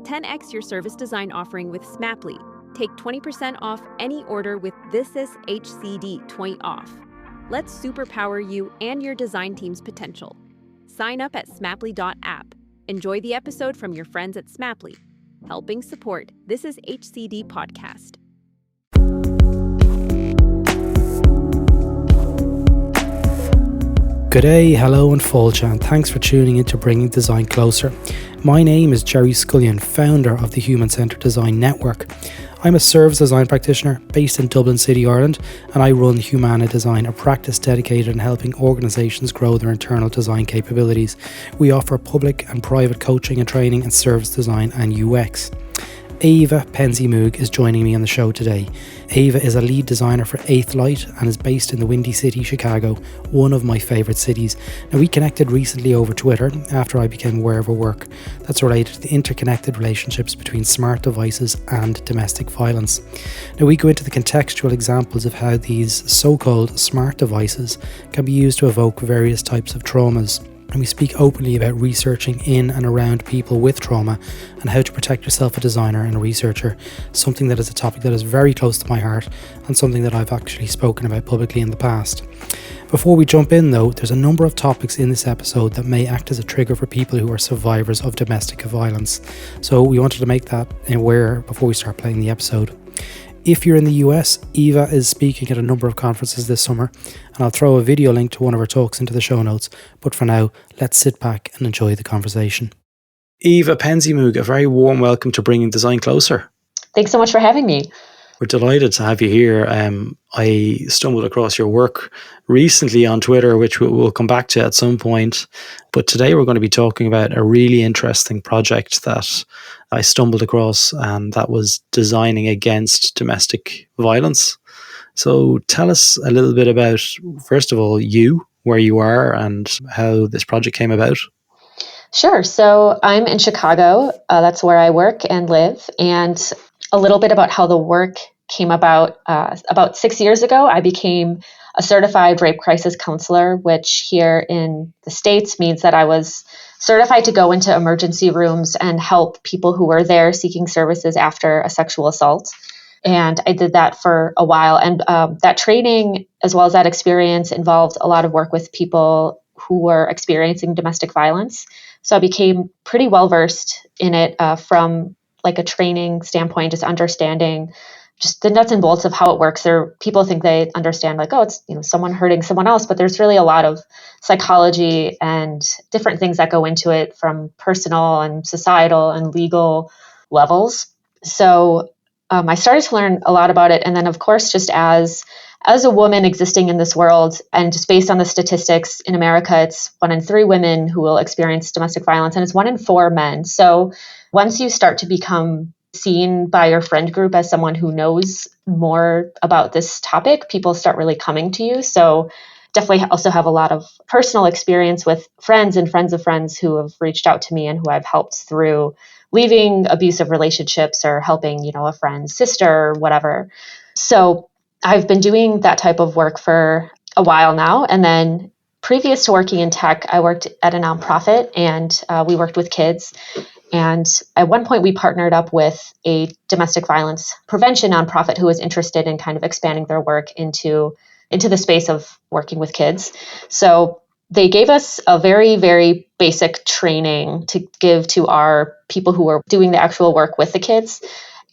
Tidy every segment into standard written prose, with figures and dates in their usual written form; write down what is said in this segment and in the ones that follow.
10x your service design offering with Smaply. Take 20% off any order with This Is HCD 20 off. Let's superpower you and your design team's potential. Sign up at smaply.app. Enjoy the episode from your friends at Smaply, helping support This Is HCD podcast. Good day, hello and Folja, and thanks for tuning in to Bringing Design Closer. My name is Gerry Scullion, founder of the Human-Centred Design Network. I'm a service design practitioner based in Dublin City, Ireland, and I run Humana Design, a practice dedicated in helping organisations grow their internal design capabilities. We offer public and private coaching and training in service design and UX. Eva PenzeyMoog is joining me on the show today. Eva is a lead designer for 8th Light and is based in the Windy City, Chicago, one of my favourite cities. Now, we connected recently over Twitter after I became aware of her work that's related to the interconnected relationships between smart devices and domestic violence. Now, we go into the contextual examples of how these so-called smart devices can be used to evoke various types of traumas. And we speak openly about researching in and around people with trauma and how to protect yourself as a designer and a researcher, something that is a topic that is very close to my heart and something that I've actually spoken about publicly in the past. Before we jump in though, there's a number of topics in this episode that may act as a trigger for people who are survivors of domestic violence. So we wanted to make that aware before we start playing the episode. If you're in the US, Eva is speaking at a number of conferences this summer, and I'll throw a video link to one of her talks into the show notes. But for now, let's sit back and enjoy the conversation. Eva PenzeyMoog, a very warm welcome to Bringing Design Closer. Thanks so much for having me. We're delighted to have you here. I stumbled across your work recently on Twitter, which we'll come back to at some point. But today we're going to be talking about a really interesting project that I stumbled across, and that was designing against domestic violence. So tell us a little bit about, first of all, you, where you are, and how this project came about. Sure. So I'm in Chicago. That's where I work and live. And a little bit about how the work came about. About 6 years ago, I became a certified rape crisis counselor, which here in the States means that I was certified to go into emergency rooms and help people who were there seeking services after a sexual assault. And I did that for a while. And that training, as well as that experience, involved a lot of work with people who were experiencing domestic violence. So I became pretty well versed in it from like a training standpoint, just understanding just the nuts and bolts of how it works. Or people think they understand like, oh, it's someone hurting someone else, but there's really a lot of psychology and different things that go into it from personal and societal and legal levels. So I started to learn a lot about it. And then, of course, just as a woman existing in this world, and just based on the statistics in America, it's 1 in 3 women who will experience domestic violence, and it's 1 in 4 men. So once you start to become seen by your friend group as someone who knows more about this topic, people start really coming to you. So definitely also have a lot of personal experience with friends and friends of friends who have reached out to me and who I've helped through leaving abusive relationships or helping, a friend's sister or whatever. So I've been doing that type of work for a while now. And then previous to working in tech, I worked at a nonprofit, and we worked with kids. And at one point, we partnered up with a domestic violence prevention nonprofit who was interested in kind of expanding their work into the space of working with kids. So they gave us a very, very basic training to give to our people who were doing the actual work with the kids.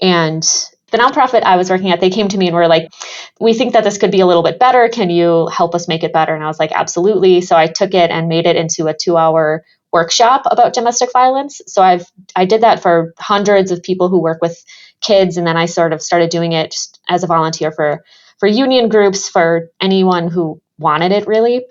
And the nonprofit I was working at, they came to me and were like, we think that this could be a little bit better. Can you help us make it better? And I was like, absolutely. So I took it and made it into a 2-hour workshop about domestic violence. So I did that for hundreds of people who work with kids. And then I sort of started doing it just as a volunteer for union groups, for anyone who wanted it, really.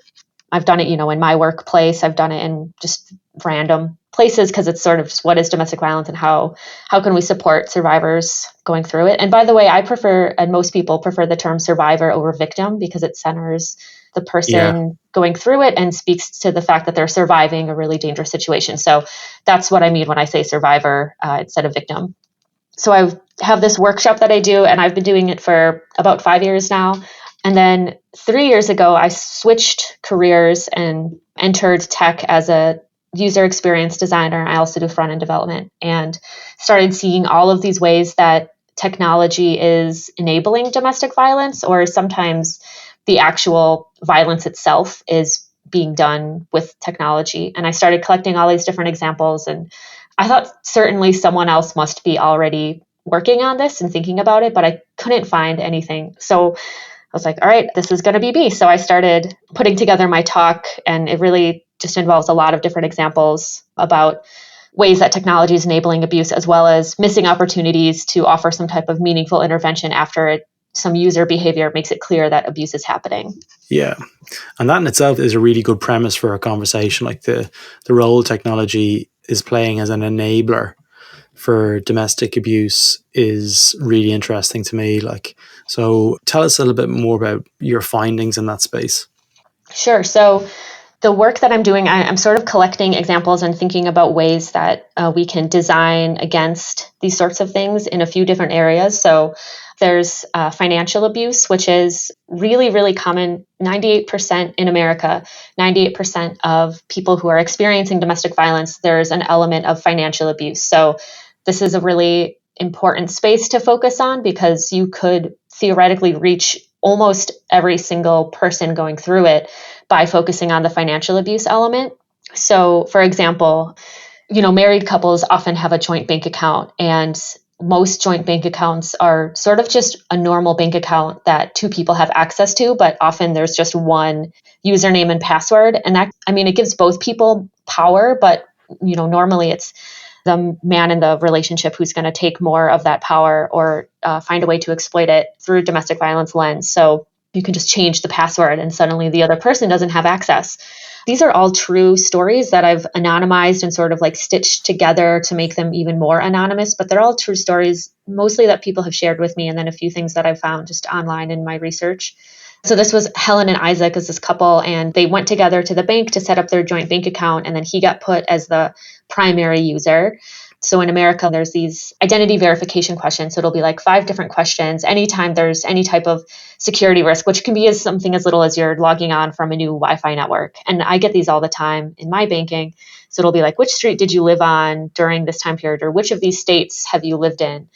I've done it, in my workplace. I've done it in just random places because it's sort of just what is domestic violence and how can we support survivors going through it. And by the way, I prefer, and most people prefer, the term survivor over victim because it centers the person going through it and speaks to the fact that they're surviving a really dangerous situation. So that's what I mean when I say survivor instead of victim. So I have this workshop that I do, and I've been doing it for about 5 years now. And then 3 years ago, I switched careers and entered tech as a user experience designer. I also do front end development, and started seeing all of these ways that technology is enabling domestic violence, or sometimes the actual violence itself is being done with technology. And I started collecting all these different examples, and I thought certainly someone else must be already working on this and thinking about it, but I couldn't find anything. So I was like, all right, this is going to be me. So I started putting together my talk, and it really just involves a lot of different examples about ways that technology is enabling abuse, as well as missing opportunities to offer some type of meaningful intervention after some user behavior makes it clear that abuse is happening. Yeah. And that in itself is a really good premise for a conversation. Like the role technology is playing as an enabler for domestic abuse is really interesting to me. Like, so tell us a little bit more about your findings in that space. Sure. So the work that I'm doing, I'm sort of collecting examples and thinking about ways that we can design against these sorts of things in a few different areas. So there's financial abuse, which is really, really common. 98% in America, 98% of people who are experiencing domestic violence, there's an element of financial abuse. So this is a really important space to focus on, because you could theoretically reach almost every single person going through it by focusing on the financial abuse element. So, for example, married couples often have a joint bank account, and most joint bank accounts are sort of just a normal bank account that two people have access to, but often there's just one username and password. And that, it gives both people power, but normally it's the man in the relationship who's going to take more of that power, or find a way to exploit it through domestic violence lens. So you can just change the password and suddenly the other person doesn't have access. These are all true stories that I've anonymized and sort of like stitched together to make them even more anonymous, but they're all true stories, mostly that people have shared with me, and then a few things that I found just online in my research. So this was Helen and Isaac as this couple, and they went together to the bank to set up their joint bank account, and then he got put as the primary user. So in America, there's these identity verification questions. So it'll be like 5 different questions anytime there's any type of security risk, which can be as something as little as you're logging on from a new Wi-Fi network. And I get these all the time in my banking. So it'll be like, which street did you live on during this time period? Or which of these states have you lived in?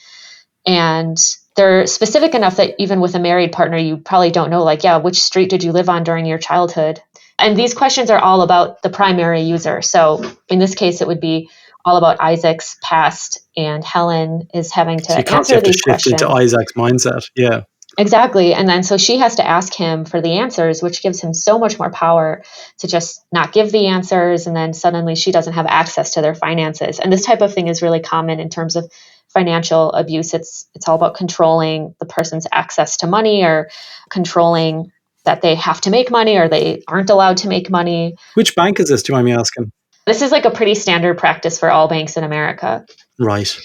And they're specific enough that even with a married partner, you probably don't know, like, which street did you live on during your childhood? And these questions are all about the primary user. So in this case, it would be all about Isaac's past, and Helen is having to answer these questions. Into Isaac's mindset. Yeah. Exactly. And then so she has to ask him for the answers, which gives him so much more power to just not give the answers. And then suddenly she doesn't have access to their finances. And this type of thing is really common in terms of financial abuse. It's all about controlling the person's access to money, or controlling that they have to make money or they aren't allowed to make money. Which bank is this? Do you mind me asking? This is like a pretty standard practice for all banks in America. Right.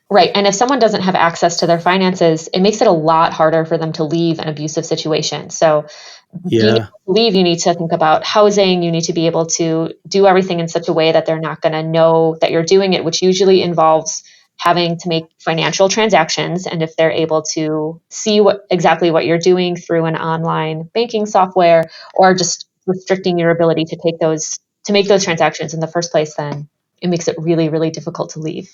Right. And if someone doesn't have access to their finances, it makes it a lot harder for them to leave an abusive situation. So being able to leave, you need to think about housing. You need to be able to do everything in such a way that they're not going to know that you're doing it, which usually involves having to make financial transactions. And if they're able to see exactly what you're doing through an online banking software, or just restricting your ability to make those transactions in the first place, then it makes it really, really difficult to leave.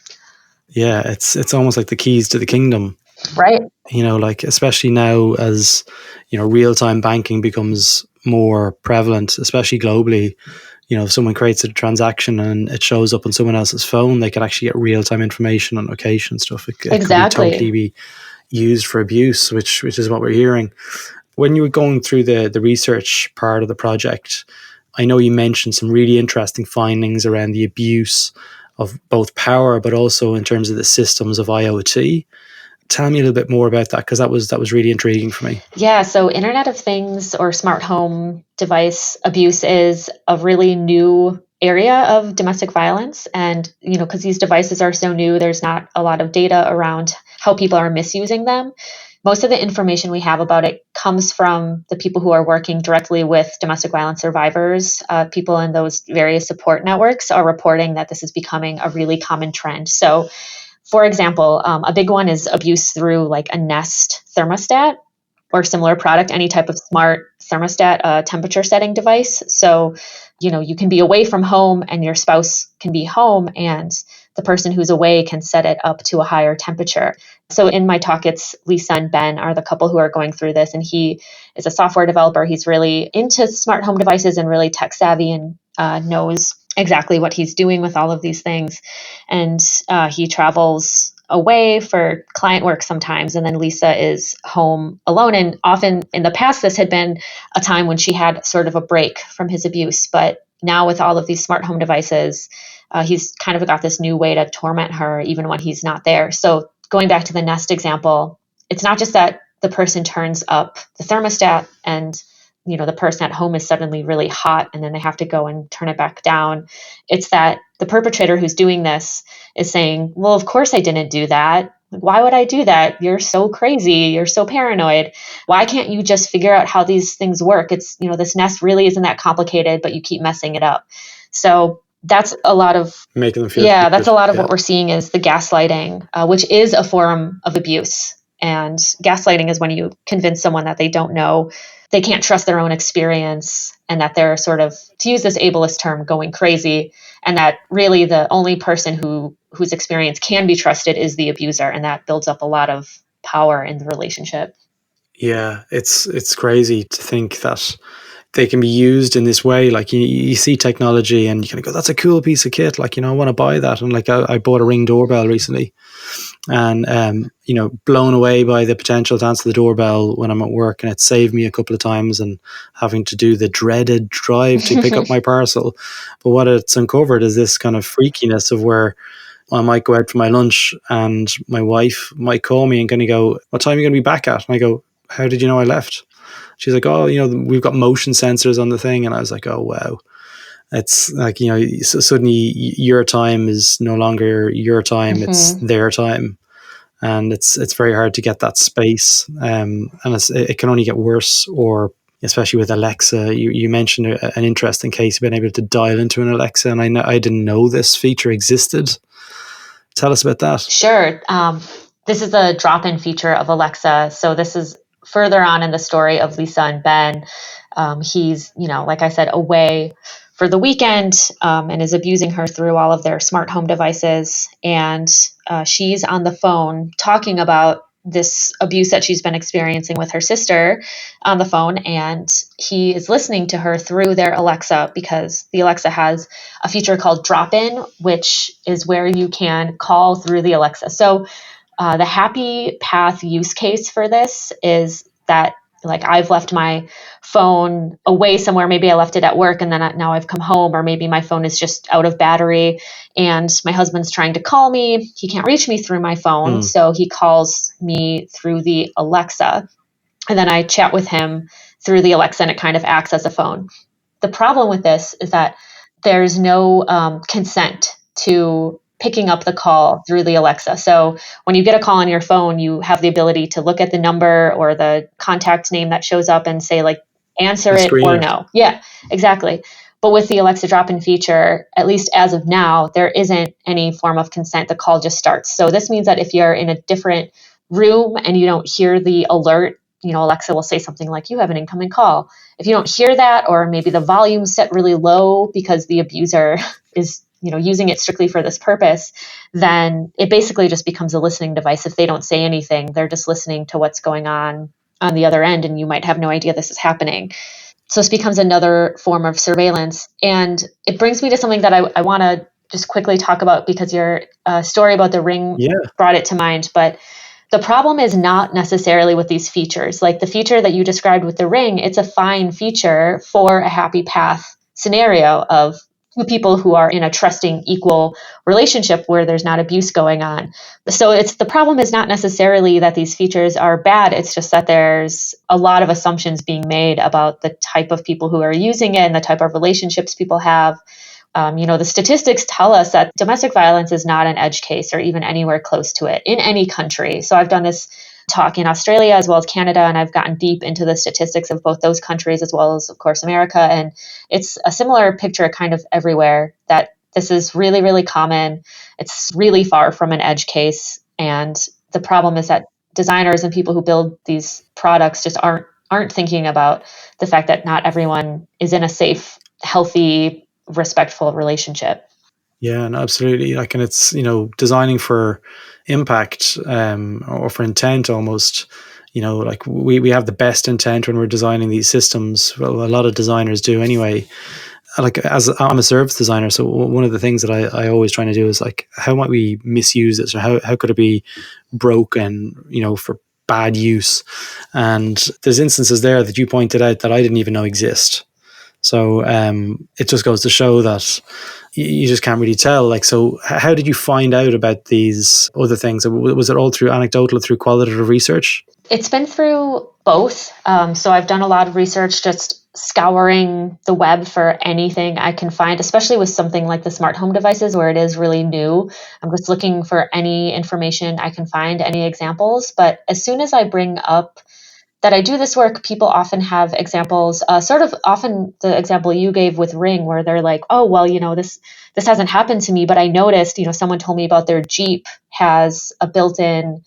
Yeah, it's almost like the keys to the kingdom. Right. Like especially now as, real-time banking becomes more prevalent, especially globally. If someone creates a transaction and it shows up on someone else's phone, they can actually get real-time information on location stuff. It Exactly. could totally be used for abuse, which is what we're hearing. When you were going through the research part of the project, I know you mentioned some really interesting findings around the abuse of both power, but also in terms of the systems of IoT. Tell me a little bit more about that, because that was really intriguing for me. Yeah, so Internet of Things or smart home device abuse is a really new area of domestic violence. And, because these devices are so new, there's not a lot of data around how people are misusing them. Most of the information we have about it comes from the people who are working directly with domestic violence survivors. People in those various support networks are reporting that this is becoming a really common trend. So, for example, a big one is abuse through like a Nest thermostat, or similar product, any type of smart thermostat temperature setting device. So, you can be away from home and your spouse can be home, and the person who's away can set it up to a higher temperature. So in my talk, it's Lisa and Ben are the couple who are going through this, and he is a software developer. He's really into smart home devices and really tech savvy, and knows exactly what he's doing with all of these things. And he travels away for client work sometimes, and then Lisa is home alone. And often in the past, this had been a time when she had sort of a break from his abuse. But now with all of these smart home devices, he's kind of got this new way to torment her even when he's not there. So going back to the Nest example, it's not just that the person turns up the thermostat and the person at home is suddenly really hot and then they have to go and turn it back down. It's that the perpetrator who's doing this is saying, well, of course I didn't do that. Why would I do that? You're so crazy. You're so paranoid. Why can't you just figure out how these things work? It's, this Nest really isn't that complicated, but you keep messing it up. So that's a lot of making them feel stupid. That's a lot of what we're seeing is the gaslighting, which is a form of abuse. And gaslighting is when you convince someone that they don't know, they can't trust their own experience, and that they're sort of, to use this ableist term, going crazy, and that really the only person whose experience can be trusted is the abuser, and that builds up a lot of power in the relationship. Yeah, it's crazy to think that they can be used in this way. Like you see technology and you kind of go, that's a cool piece of kit. Like, I want to buy that. And like I bought a Ring doorbell recently, and blown away by the potential to answer the doorbell when I'm at work, and it saved me a couple of times and having to do the dreaded drive to pick up my parcel. But what it's uncovered is this kind of freakiness of where I might go out for my lunch and my wife might call me and kind of go, what time are you going to be back at? And I go, how did you know I left? She's like, oh, we've got motion sensors on the thing. And I was like, oh, wow. It's like, so suddenly your time is no longer your time, it's their time. And it's very hard to get that space. And it can only get worse, or especially with Alexa. You mentioned an interesting case of being able to dial into an Alexa. And I didn't know this feature existed. Tell us about that. Sure. This is a drop-in feature of Alexa. So this is further on in the story of Lisa and Ben. He's, like I said, away for the weekend, and is abusing her through all of their smart home devices. And she's on the phone talking about this abuse that she's been experiencing with her sister on the phone. And he is listening to her through their Alexa, because the Alexa has a feature called drop-in, which is where you can call through the Alexa. So the happy path use case for this is that, like, I've left my phone away somewhere. Maybe I left it at work and then now I've come home, or maybe my phone is just out of battery and my husband's trying to call me. He can't reach me through my phone. So he calls me through the Alexa, and then I chat with him through the Alexa, and it kind of acts as a phone. The problem with this is that there's no consent to picking up the call through the Alexa. So when you get a call on your phone, you have the ability to look at the number or the contact name that shows up and say, like, answer it or no. Yeah, exactly. But with the Alexa drop-in feature, at least as of now, there isn't any form of consent. The call just starts. So this means that if you're in a different room and you don't hear the alert, Alexa will say something like, you have an incoming call. If you don't hear that, or maybe the volume's set really low because the abuser is using it strictly for this purpose, then it basically just becomes a listening device. If they don't say anything, they're just listening to what's going on the other end, and you might have no idea this is happening. So this becomes another form of surveillance. And it brings me to something that I want to just quickly talk about, because your story about the Ring brought it to mind. But the problem is not necessarily with these features. Like the feature that you described with the Ring, it's a fine feature for a happy path scenario of two people who are in a trusting, equal relationship where there's not abuse going on. So the problem is not necessarily that these features are bad. It's just that there's a lot of assumptions being made about the type of people who are using it and the type of relationships people have. The statistics tell us that domestic violence is not an edge case or even anywhere close to it in any country. So I've done this talk in Australia as well as Canada, and I've gotten deep into the statistics of both those countries as well as, of course, America. And it's a similar picture kind of everywhere, that this is really, really common. It's really far from an edge case. And the problem is that designers and people who build these products just aren't thinking about the fact that not everyone is in a safe, healthy, respectful relationship. Yeah, no, absolutely. Like, and it's, designing for impact, or for intent almost. Like we have the best intent when we're designing these systems. Well, a lot of designers do anyway. Like, as I'm a service designer, so one of the things that I always trying to do is like, how might we misuse this, or how could it be broken, for bad use? And there's instances there that you pointed out that I didn't even know exist. So it just goes to show that you just can't really tell. Like, so how did you find out about these other things? Was it all through anecdotal, through qualitative research? It's been through both. So I've done a lot of research, just scouring the web for anything I can find, especially with something like the smart home devices where it is really new. I'm just looking for any information I can find, any examples. But as soon as I bring up that I do this work, people often have examples, sort of often the example you gave with Ring, where they're like, oh, well, this hasn't happened to me, but I noticed, someone told me about their Jeep has a built-in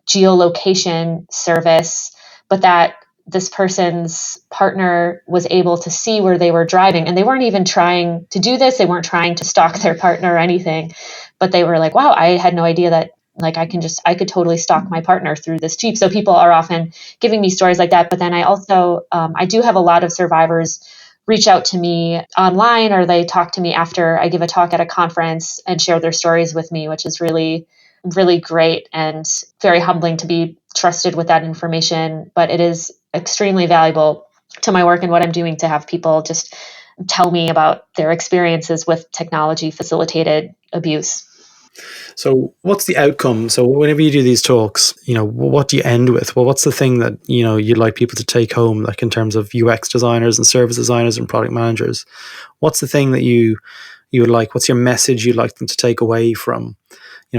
geolocation service, but that this person's partner was able to see where they were driving, and they weren't even trying to do this. They weren't trying to stalk their partner or anything, but they were like, wow, I had no idea that like I could totally stalk my partner through this Jeep. So people are often giving me stories like that. But then I also, I do have a lot of survivors reach out to me online, or they talk to me after I give a talk at a conference and share their stories with me, which is really, really great and very humbling to be trusted with that information. But it is extremely valuable to my work and what I'm doing to have people just tell me about their experiences with technology facilitated abuse. So what's the outcome? So whenever you do these talks, what do you end with? Well, what's the thing that, you'd like people to take home, like in terms of UX designers and service designers and product managers? What's the thing that you would like? What's your message you'd like them to take away from,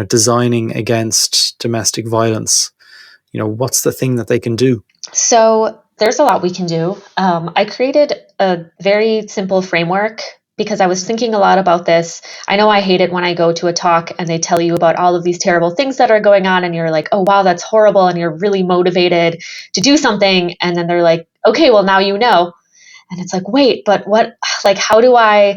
designing against domestic violence? What's the thing that they can do? So there's a lot we can do. I created a very simple framework because I was thinking a lot about this. I know I hate it when I go to a talk and they tell you about all of these terrible things that are going on and you're like, oh, wow, that's horrible. And you're really motivated to do something. And then they're like, okay, well, now you know. And it's like, wait, but what, like, how do I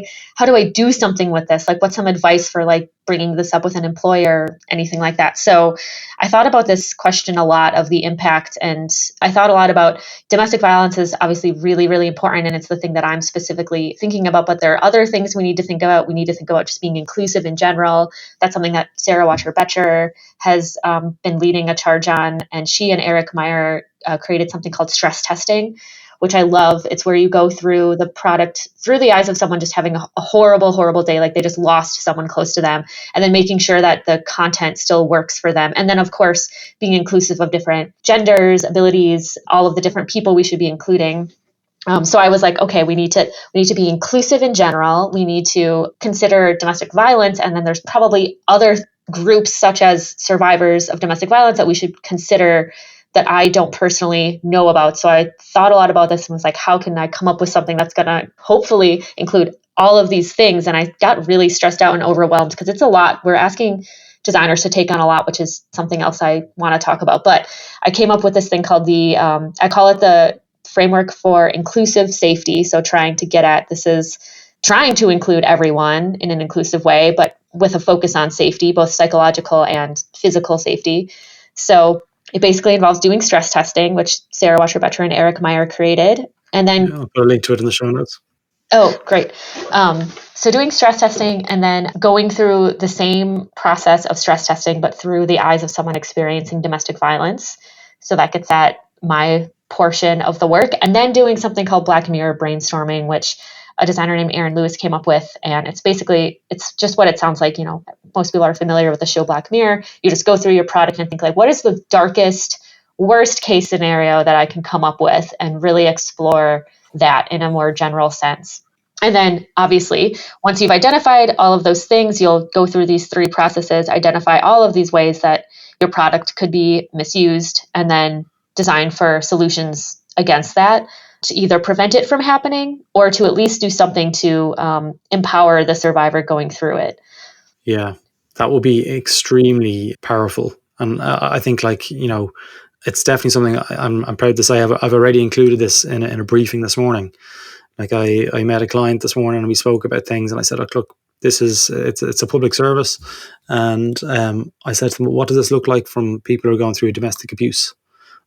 do something with this? Like, what's some advice for like bringing this up with an employer, anything like that? So I thought about this question a lot of the impact. And I thought a lot about domestic violence is obviously really, really important. And it's the thing that I'm specifically thinking about, but there are other things we need to think about. We need to think about just being inclusive in general. That's something that Sarah Washer-Betcher has been leading a charge on. And she and Eric Meyer created something called stress testing, which I love. It's where you go through the product through the eyes of someone just having a horrible, horrible day, like they just lost someone close to them, and then making sure that the content still works for them. And then, of course, being inclusive of different genders, abilities, all of the different people we should be including. So I was like, okay, we need to be inclusive in general. We need to consider domestic violence, and then there's probably other groups such as survivors of domestic violence that we should consider that I don't personally know about. So I thought a lot about this and was like, how can I come up with something that's going to hopefully include all of these things? And I got really stressed out and overwhelmed because it's a lot. We're asking designers to take on a lot, which is something else I want to talk about. But I came up with this thing called I call it the framework for inclusive safety. So trying to include everyone in an inclusive way, but with a focus on safety, both psychological and physical safety. So it basically involves doing stress testing, which Sarah Washer-Betcher and Eric Meyer created. And then I'll put a link to it in the show notes. Oh, great. So doing stress testing and then going through the same process of stress testing, but through the eyes of someone experiencing domestic violence. So that gets at my portion of the work. And then doing something called Black Mirror brainstorming, which a designer named Aaron Lewis came up with. And it's just what it sounds like. Most people are familiar with the show Black Mirror. You just go through your product and think like, what is the darkest, worst case scenario that I can come up with, and really explore that in a more general sense. And then obviously, once you've identified all of those things, you'll go through these 3 processes, identify all of these ways that your product could be misused, and then design for solutions against that to either prevent it from happening or to at least do something to empower the survivor going through it. Yeah, that will be extremely powerful. And I think it's definitely something I'm proud to say I've already included this in a briefing this morning. Like I met a client this morning and we spoke about things, and I said, look, it's a public service, and I said to them, what does this look like from people who are going through domestic abuse?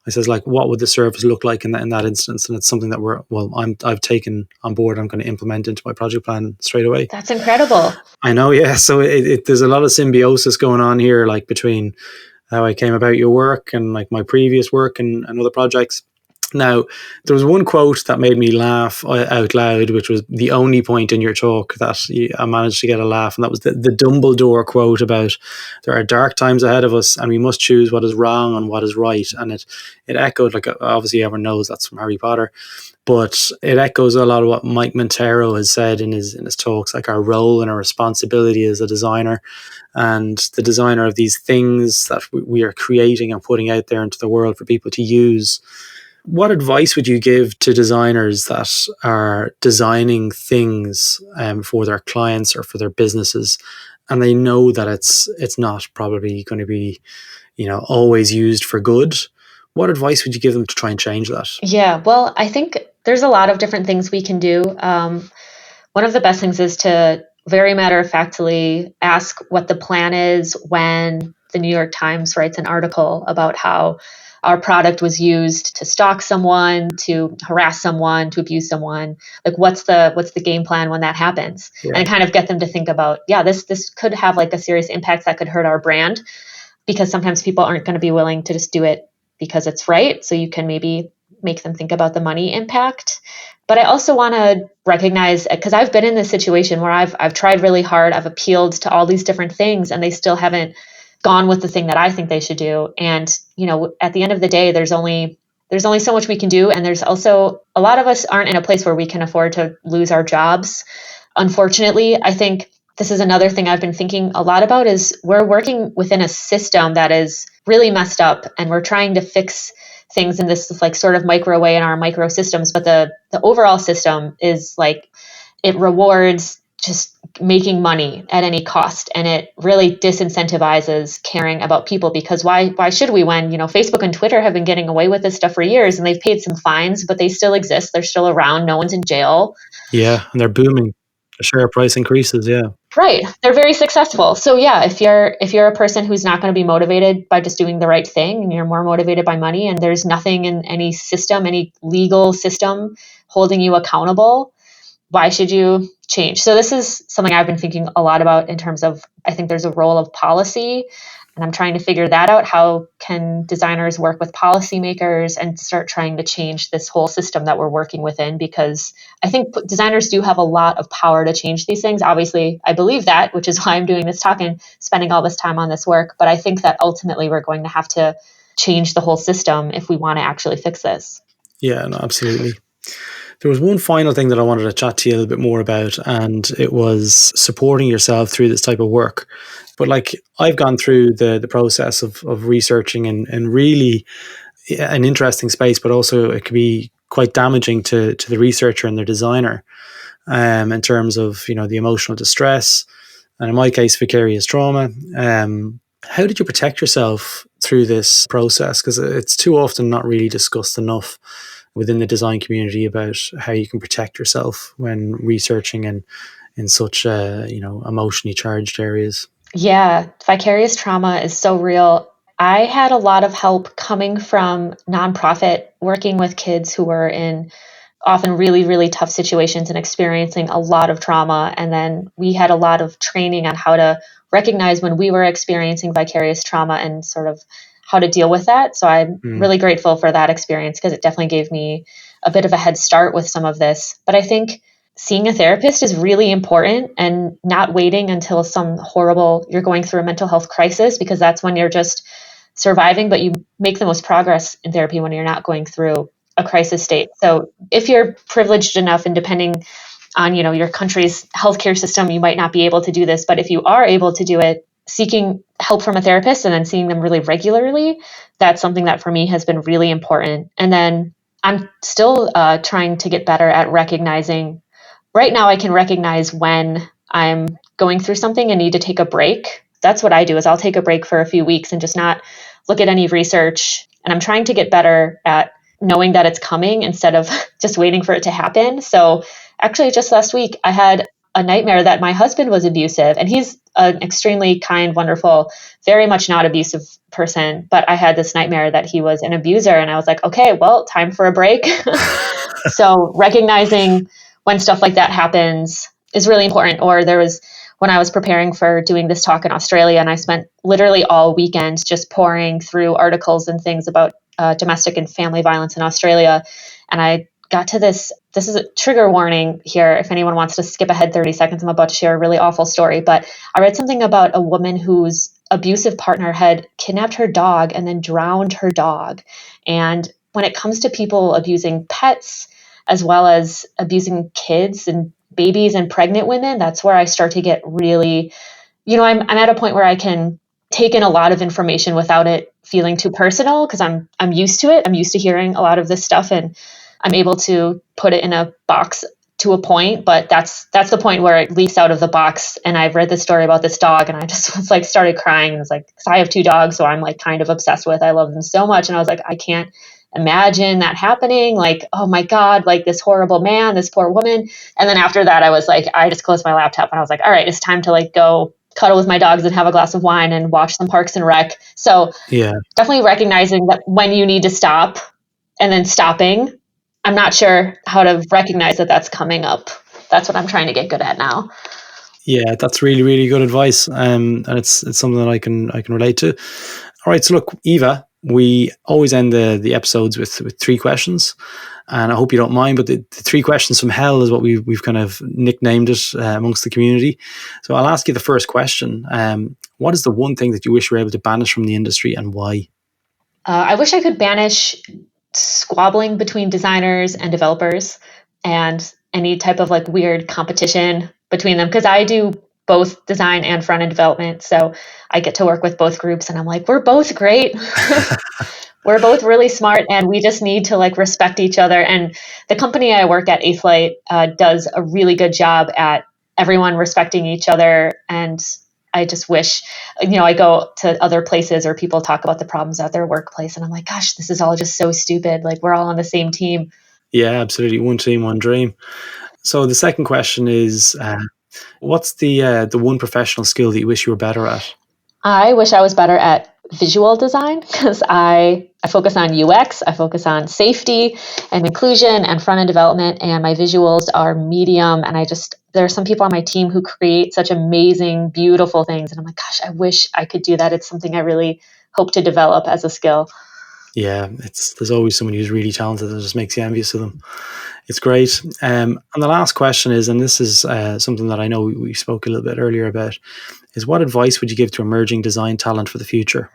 I says, like, what would the service look like in that instance? And it's something that I've taken on board. I'm going to implement into my project plan straight away. That's incredible. I know, yeah. So there's a lot of symbiosis going on here, like between how I came about your work and like my previous work and other projects. Now, there was one quote that made me laugh out loud, which was the only point in your talk that I managed to get a laugh. And that was the Dumbledore quote about there are dark times ahead of us and we must choose what is wrong and what is right. And it echoed, like, obviously everyone knows that's from Harry Potter, but it echoes a lot of what Mike Montero has said in his talks, like our role and our responsibility as a designer and the designer of these things that we are creating and putting out there into the world for people to use. What advice would you give to designers that are designing things for their clients or for their businesses, and they know that it's not probably going to be, always used for good? What advice would you give them to try and change that? Yeah, well, I think there's a lot of different things we can do. One of the best things is to very matter-of-factly ask what the plan is when the New York Times writes an article about how our product was used to stalk someone, to harass someone, to abuse someone. Like, what's the game plan when that happens? Yeah. And kind of get them to think about, this could have like a serious impact that could hurt our brand, because sometimes people aren't going to be willing to just do it because it's right. So you can maybe make them think about the money impact. But I also want to recognize, because I've been in this situation where I've tried really hard, I've appealed to all these different things, and they still haven't gone with the thing that I think they should do. And, at the end of the day, there's only so much we can do. And there's also a lot of us aren't in a place where we can afford to lose our jobs. Unfortunately, I think this is another thing I've been thinking a lot about, is we're working within a system that is really messed up, and we're trying to fix things in this like sort of micro way in our micro systems. But the overall system is like, it rewards just making money at any cost, and it really disincentivizes caring about people, because why should we, when Facebook and Twitter have been getting away with this stuff for years, and they've paid some fines, but they still exist, they're still around, no one's in jail. Yeah, and they're booming. The share price increases. Yeah, right, they're very successful. So yeah, if you're a person who's not going to be motivated by just doing the right thing, and you're more motivated by money, and there's nothing in any system, any legal system, holding you accountable, why should you change? So this is something I've been thinking a lot about in terms of, I think there's a role of policy, and I'm trying to figure that out. How can designers work with policymakers and start trying to change this whole system that we're working within? Because I think designers do have a lot of power to change these things. Obviously, I believe that, which is why I'm doing this talk and spending all this time on this work. But I think that ultimately we're going to have to change the whole system if we want to actually fix this. Yeah, no, absolutely. There was one final thing that I wanted to chat to you a little bit more about, and it was supporting yourself through this type of work. But like, I've gone through the process of researching and really an interesting space, but also it could be quite damaging to the researcher and their designer in terms of, the emotional distress, and in my case, vicarious trauma. How did you protect yourself through this process? Because it's too often not really discussed enough within the design community about how you can protect yourself when researching in such emotionally charged areas. Yeah, vicarious trauma is so real. I had a lot of help coming from nonprofit, working with kids who were in often really, really tough situations and experiencing a lot of trauma. And then we had a lot of training on how to recognize when we were experiencing vicarious trauma and sort of how to deal with that. So I'm really grateful for that experience, because it definitely gave me a bit of a head start with some of this. But I think seeing a therapist is really important, and not waiting until you're going through a mental health crisis, because that's when you're just surviving, but you make the most progress in therapy when you're not going through a crisis state. So if you're privileged enough, and depending on, your country's healthcare system, you might not be able to do this, but if you are able to do it, seeking help from a therapist and then seeing them really regularly, that's something that for me has been really important. And then I'm still trying to get better at recognizing. Right now, I can recognize when I'm going through something and need to take a break. That's what I do, is I'll take a break for a few weeks and just not look at any research And I'm trying to get better at knowing that it's coming instead of just waiting for it to happen. So actually, just last week, I had a nightmare that my husband was abusive, and he's an extremely kind, wonderful, very much not abusive person. But I had this nightmare that he was an abuser, and I was like, okay, well, time for a break. So recognizing when stuff like that happens is really important. Or there was when I was preparing for doing this talk in Australia, and I spent literally all weekend just pouring through articles and things about domestic and family violence in Australia. And I got to this is a trigger warning here. If anyone wants to skip ahead 30 seconds, I'm about to share a really awful story. But I read something about a woman whose abusive partner had kidnapped her dog and then drowned her dog. And when it comes to people abusing pets, as well as abusing kids and babies and pregnant women, that's where I start to get really, I'm at a point where I can take in a lot of information without it feeling too personal, because I'm used to it. I'm used to hearing a lot of this stuff, and I'm able to put it in a box to a point, but that's the point where it leaks out of the box. And I've read this story about this dog, and I just was like, started crying. And it's like, 'cause I have 2 dogs, so I'm like kind of obsessed with, I love them so much. And I was like, I can't imagine that happening. Like, oh my God, like this horrible man, this poor woman. And then after that, I was like, I just closed my laptop and I was like, all right, it's time to like go cuddle with my dogs and have a glass of wine and watch some Parks and Rec. So definitely recognizing that when you need to stop and then stopping. I'm not sure how to recognize that that's coming up. That's what I'm trying to get good at now. Yeah, that's really, really good advice. And it's something that I can relate to. All right. So look, Eva, we always end the episodes with 3 questions. And I hope you don't mind, but the 3 questions from hell is what we've kind of nicknamed it amongst the community. So I'll ask you the first question. What is the one thing that you wish you were able to banish from the industry, and why? I wish I could banish squabbling between designers and developers and any type of like weird competition between them, because I do both design and front-end development. So I get to work with both groups, and I'm like, we're both great. We're both really smart, and we just need to like respect each other. And the company I work at, Eighthlight, does a really good job at everyone respecting each other. And I just wish, I go to other places or people talk about the problems at their workplace, and I'm like, gosh, this is all just so stupid. Like, we're all on the same team. Yeah, absolutely. One team, one dream. So the second question is, what's the one professional skill that you wish you were better at? I wish I was better at visual design, because I focus on UX, I focus on safety and inclusion and front-end development, and my visuals are medium. And there are some people on my team who create such amazing, beautiful things. And I'm like, gosh, I wish I could do that. It's something I really hope to develop as a skill. Yeah, there's always someone who's really talented that just makes you envious of them. It's great. And the last question is, and this is something that I know we spoke a little bit earlier about, is what advice would you give to emerging design talent for the future?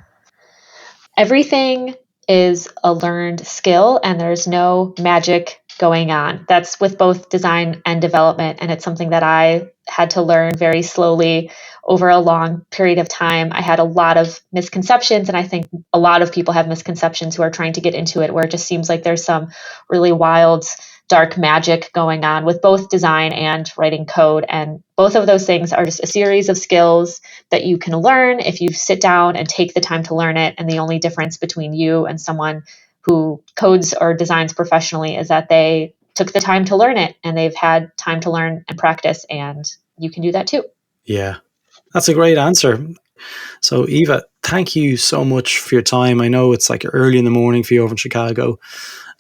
Everything is a learned skill, and there's no magic going on. That's with both design and development. And it's something that I had to learn very slowly over a long period of time. I had a lot of misconceptions, and I think a lot of people have misconceptions who are trying to get into it, where it just seems like there's some really wild, dark magic going on with both design and writing code. And both of those things are just a series of skills that you can learn if you sit down and take the time to learn it. And the only difference between you and someone who codes or designs professionally is that they took the time to learn it, and they've had time to learn and practice, and you can do that too. Yeah, that's a great answer. So Eva, thank you so much for your time. I know it's like early in the morning for you over in Chicago.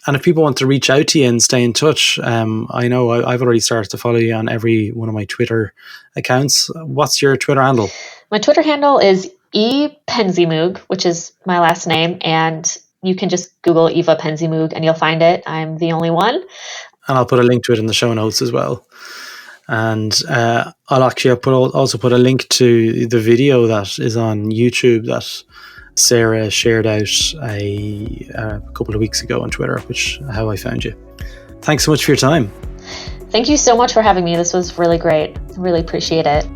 And if people want to reach out to you and stay in touch, I know I've already started to follow you on every one of my Twitter accounts. What's your Twitter handle? My Twitter handle is Eva PenzeyMoog, which is my last name. And you can just Google Eva PenzeyMoog and you'll find it. I'm the only one. And I'll put a link to it in the show notes as well. And I'll also put a link to the video that is on YouTube that Sarah shared out a couple of weeks ago on Twitter, which is how I found you. Thanks so much for your time. Thank you so much for having me. This was really great. I really appreciate it.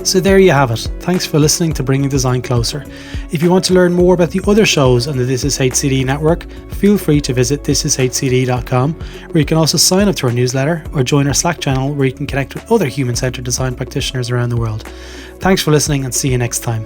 So there you have it. Thanks for listening to Bringing Design Closer. If you want to learn more about the other shows on the This Is HCD network, feel free to visit thisishcd.com, where you can also sign up to our newsletter or join our Slack channel where you can connect with other human-centered design practitioners around the world. Thanks for listening and see you next time.